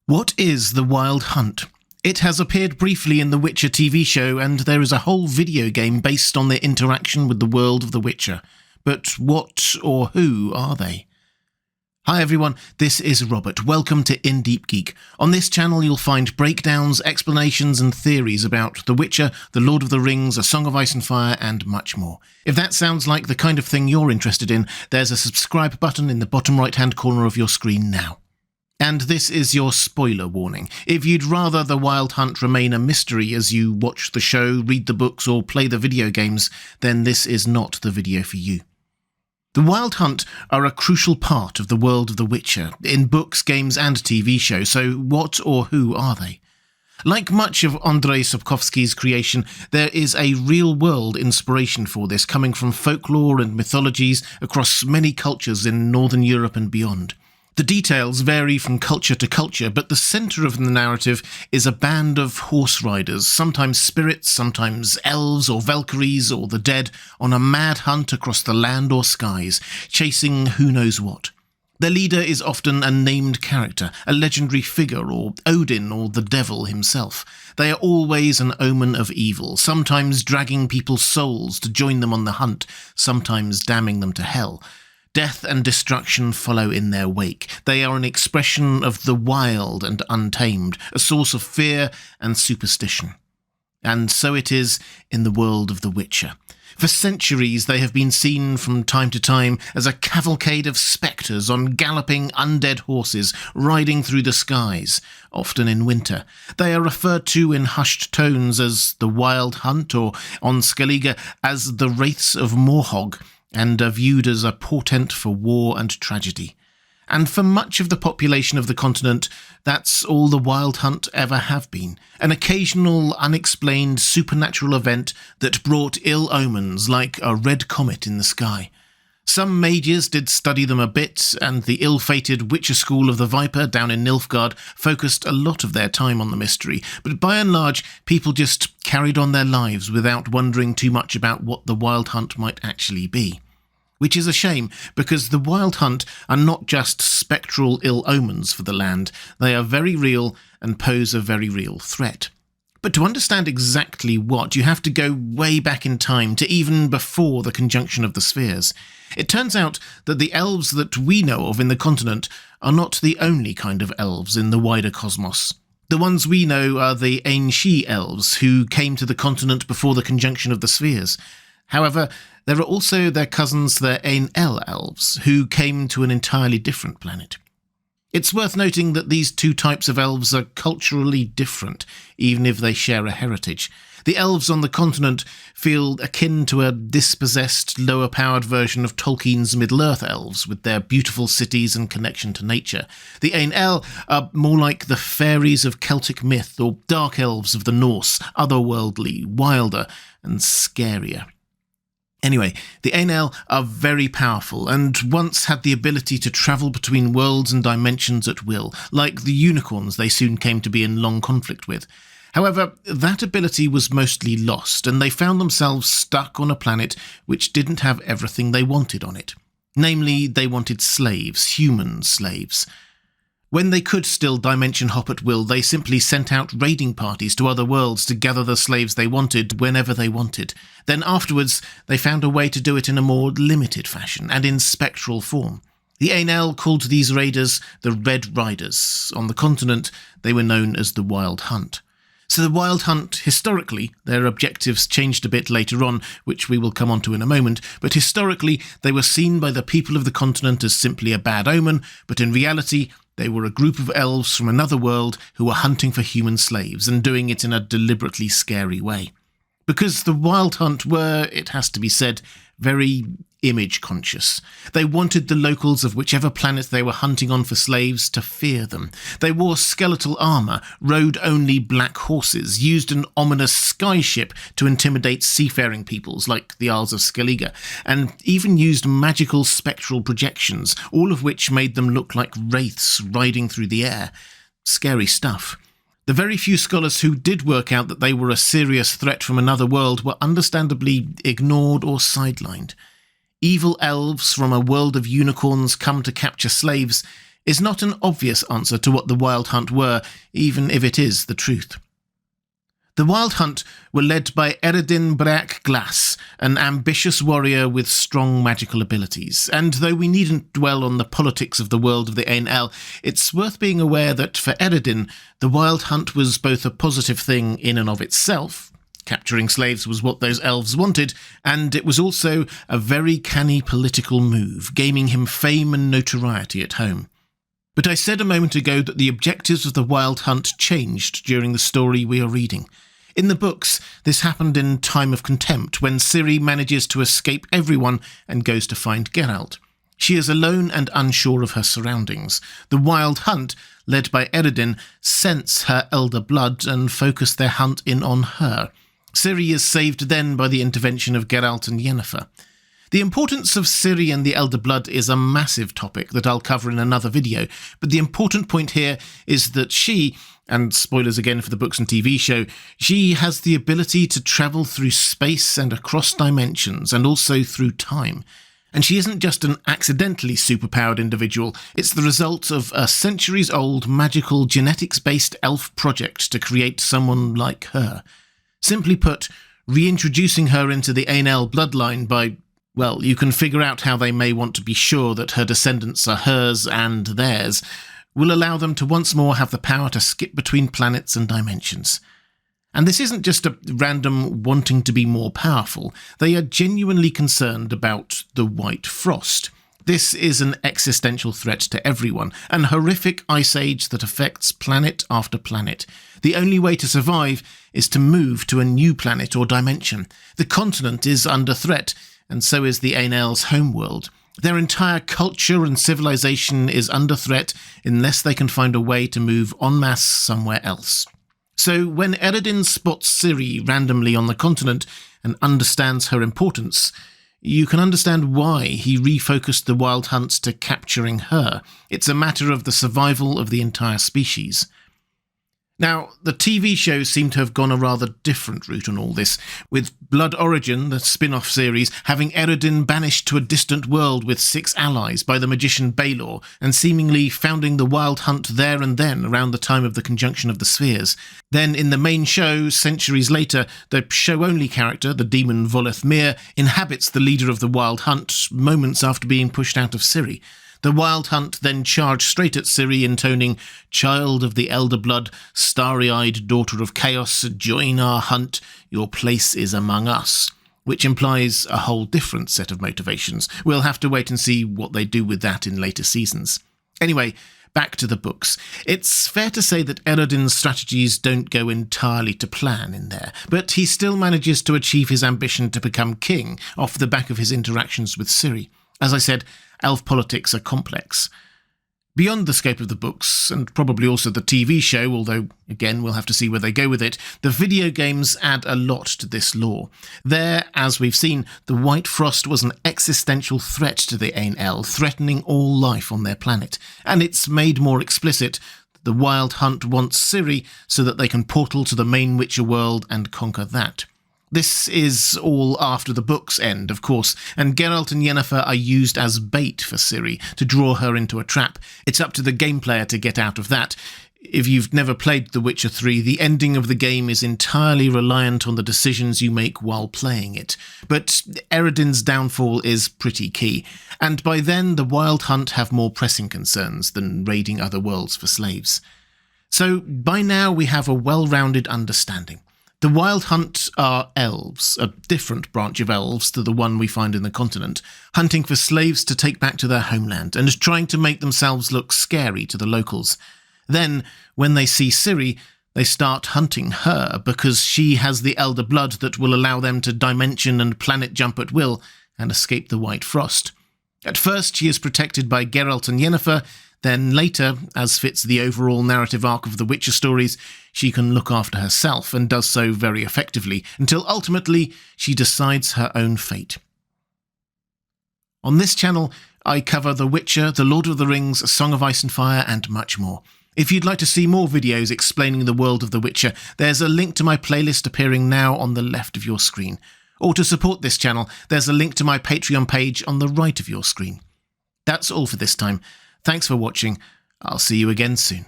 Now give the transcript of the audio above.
What is the Wild Hunt? It has appeared briefly in the Witcher TV show, and there is a whole video game based on their interaction with the world of the Witcher. But what or who are they? Hi everyone, this is Robert. Welcome to In Deep Geek. On this channel you'll find breakdowns, explanations and theories about The Witcher, The Lord of the Rings, A Song of Ice and Fire and much more. If that sounds like the kind of thing you're interested in, there's a subscribe button in the bottom right hand corner of your screen now. And this is your spoiler warning. If you'd rather The Wild Hunt remain a mystery as you watch the show, read the books or play the video games, then this is not the video for you. The Wild Hunt are a crucial part of the world of The Witcher, in books, games and TV show, so what or who are they? Like much of Andrzej Sapkowski's creation, there is a real-world inspiration for this coming from folklore and mythologies across many cultures in Northern Europe and beyond. The details vary from culture to culture, but the centre of the narrative is a band of horse riders, sometimes spirits, sometimes elves or Valkyries or the dead, on a mad hunt across the land or skies, chasing who knows what. Their leader is often a named character, a legendary figure, or Odin or the devil himself. They are always an omen of evil, sometimes dragging people's souls to join them on the hunt, sometimes damning them to hell. Death and destruction follow in their wake. They are an expression of the wild and untamed, a source of fear and superstition. And so it is in the world of The Witcher. For centuries they have been seen from time to time as a cavalcade of spectres on galloping undead horses riding through the skies, often in winter. They are referred to in hushed tones as the Wild Hunt, or on Skellige as the Wraiths of Morhog, and are viewed as a portent for war and tragedy. And for much of the population of the continent, that's all the Wild Hunt ever have been. An occasional, unexplained supernatural event that brought ill omens like a red comet in the sky. Some mages did study them a bit, and the ill-fated Witcher School of the Viper down in Nilfgaard focused a lot of their time on the mystery, but by and large, people just carried on their lives without wondering too much about what the Wild Hunt might actually be. Which is a shame, because the Wild Hunt are not just spectral ill omens for the land, they are very real and pose a very real threat. But to understand exactly what, you have to go way back in time to even before the conjunction of the spheres. It turns out that the elves that we know of in the continent are not the only kind of elves in the wider cosmos. The ones we know are the Ainshi elves, who came to the continent before the conjunction of the spheres. However, there are also their cousins, the Ainl elves, who came to an entirely different planet. It's worth noting that these two types of elves are culturally different, even if they share a heritage. The elves on the continent feel akin to a dispossessed, lower-powered version of Tolkien's Middle-earth elves, with their beautiful cities and connection to nature. The Ainl are more like the fairies of Celtic myth, or dark elves of the Norse, otherworldly, wilder, and scarier. Anyway, the Ainl are very powerful and once had the ability to travel between worlds and dimensions at will, like the unicorns they soon came to be in long conflict with. However, that ability was mostly lost, and they found themselves stuck on a planet which didn't have everything they wanted on it. Namely, they wanted slaves, human slaves. When they could still dimension hop at will, they simply sent out raiding parties to other worlds to gather the slaves they wanted whenever they wanted. Then afterwards, they found a way to do it in a more limited fashion and in spectral form. The Ainl called these raiders the Red Riders. On the continent, they were known as the Wild Hunt. So the Wild Hunt, historically, their objectives changed a bit later on, which we will come on to in a moment, but historically they were seen by the people of the continent as simply a bad omen, but in reality they were a group of elves from another world who were hunting for human slaves and doing it in a deliberately scary way. Because the Wild Hunt were, it has to be said, very image-conscious. They wanted the locals of whichever planet they were hunting on for slaves to fear them. They wore skeletal armour, rode only black horses, used an ominous skyship to intimidate seafaring peoples like the Isles of Skellige, and even used magical spectral projections, all of which made them look like wraiths riding through the air. Scary stuff. The very few scholars who did work out that they were a serious threat from another world were understandably ignored or sidelined. Evil elves from a world of unicorns come to capture slaves is not an obvious answer to what the Wild Hunt were, even if it is the truth. The Wild Hunt were led by Eredin Break Glass, an ambitious warrior with strong magical abilities, and though we needn't dwell on the politics of the world of the Ain-El, it's worth being aware that for Eredin, the Wild Hunt was both a positive thing in and of itself. Capturing slaves was what those elves wanted, and it was also a very canny political move, gaining him fame and notoriety at home. But I said a moment ago that the objectives of the Wild Hunt changed during the story we are reading. In the books, this happened in Time of Contempt, when Ciri manages to escape everyone and goes to find Geralt. She is alone and unsure of her surroundings. The Wild Hunt, led by Eredin, sense her elder blood and focus their hunt in on her. Ciri is saved then by the intervention of Geralt and Yennefer. The importance of Ciri and the Elder Blood is a massive topic that I'll cover in another video, but the important point here is that she, and spoilers again for the books and TV show, she has the ability to travel through space and across dimensions, and also through time. And she isn't just an accidentally superpowered individual, it's the result of a centuries-old magical genetics-based elf project to create someone like her. Simply put, reintroducing her into the Ain-El bloodline by, well, you can figure out how they may want to be sure that her descendants are hers and theirs, will allow them to once more have the power to skip between planets and dimensions. And this isn't just a random wanting to be more powerful. They are genuinely concerned about the White Frost. This is an existential threat to everyone, an horrific ice age that affects planet after planet. The only way to survive is to move to a new planet or dimension. The continent is under threat, and so is the Ain-El's homeworld. Their entire culture and civilization is under threat unless they can find a way to move en masse somewhere else. So when Eredin spots Ciri randomly on the continent and understands her importance, you can understand why he refocused the Wild Hunt to capturing her. It's a matter of the survival of the entire species. Now, the TV show seemed to have gone a rather different route on all this, with Blood Origin, the spin-off series, having Eredin banished to a distant world with 6 allies by the magician Baelor, and seemingly founding the Wild Hunt there and then around the time of the conjunction of the spheres. Then, in the main show, centuries later, the show-only character, the demon Voleth Mir, inhabits the leader of the Wild Hunt moments after being pushed out of Ciri. The Wild Hunt then charged straight at Ciri, intoning, "Child of the Elder Blood, starry-eyed daughter of chaos, join our hunt, your place is among us," which implies a whole different set of motivations. We'll have to wait and see what they do with that in later seasons. Anyway, back to the books. It's fair to say that Eredin's strategies don't go entirely to plan in there, but he still manages to achieve his ambition to become king off the back of his interactions with Ciri. As I said, elf politics are complex. Beyond the scope of the books, and probably also the TV show, although, again, we'll have to see where they go with it, the video games add a lot to this lore. There, as we've seen, the White Frost was an existential threat to the Ain-El, threatening all life on their planet, and it's made more explicit that the Wild Hunt wants Ciri so that they can portal to the main Witcher world and conquer that. This is all after the books end, of course, and Geralt and Yennefer are used as bait for Ciri, to draw her into a trap. It's up to the game player to get out of that. If you've never played The Witcher 3, the ending of the game is entirely reliant on the decisions you make while playing it. But Eredin's downfall is pretty key, and by then the Wild Hunt have more pressing concerns than raiding other worlds for slaves. So by now we have a well-rounded understanding. The Wild Hunt are elves, a different branch of elves to the one we find in the continent, hunting for slaves to take back to their homeland and trying to make themselves look scary to the locals. Then, when they see Ciri, they start hunting her because she has the elder blood that will allow them to dimension and planet jump at will and escape the White Frost. At first, she is protected by Geralt and Yennefer. Then later, as fits the overall narrative arc of the Witcher stories, she can look after herself and does so very effectively, until ultimately she decides her own fate. On this channel, I cover The Witcher, The Lord of the Rings, A Song of Ice and Fire, and much more. If you'd like to see more videos explaining the world of The Witcher, there's a link to my playlist appearing now on the left of your screen. Or to support this channel, there's a link to my Patreon page on the right of your screen. That's all for this time. Thanks for watching. I'll see you again soon.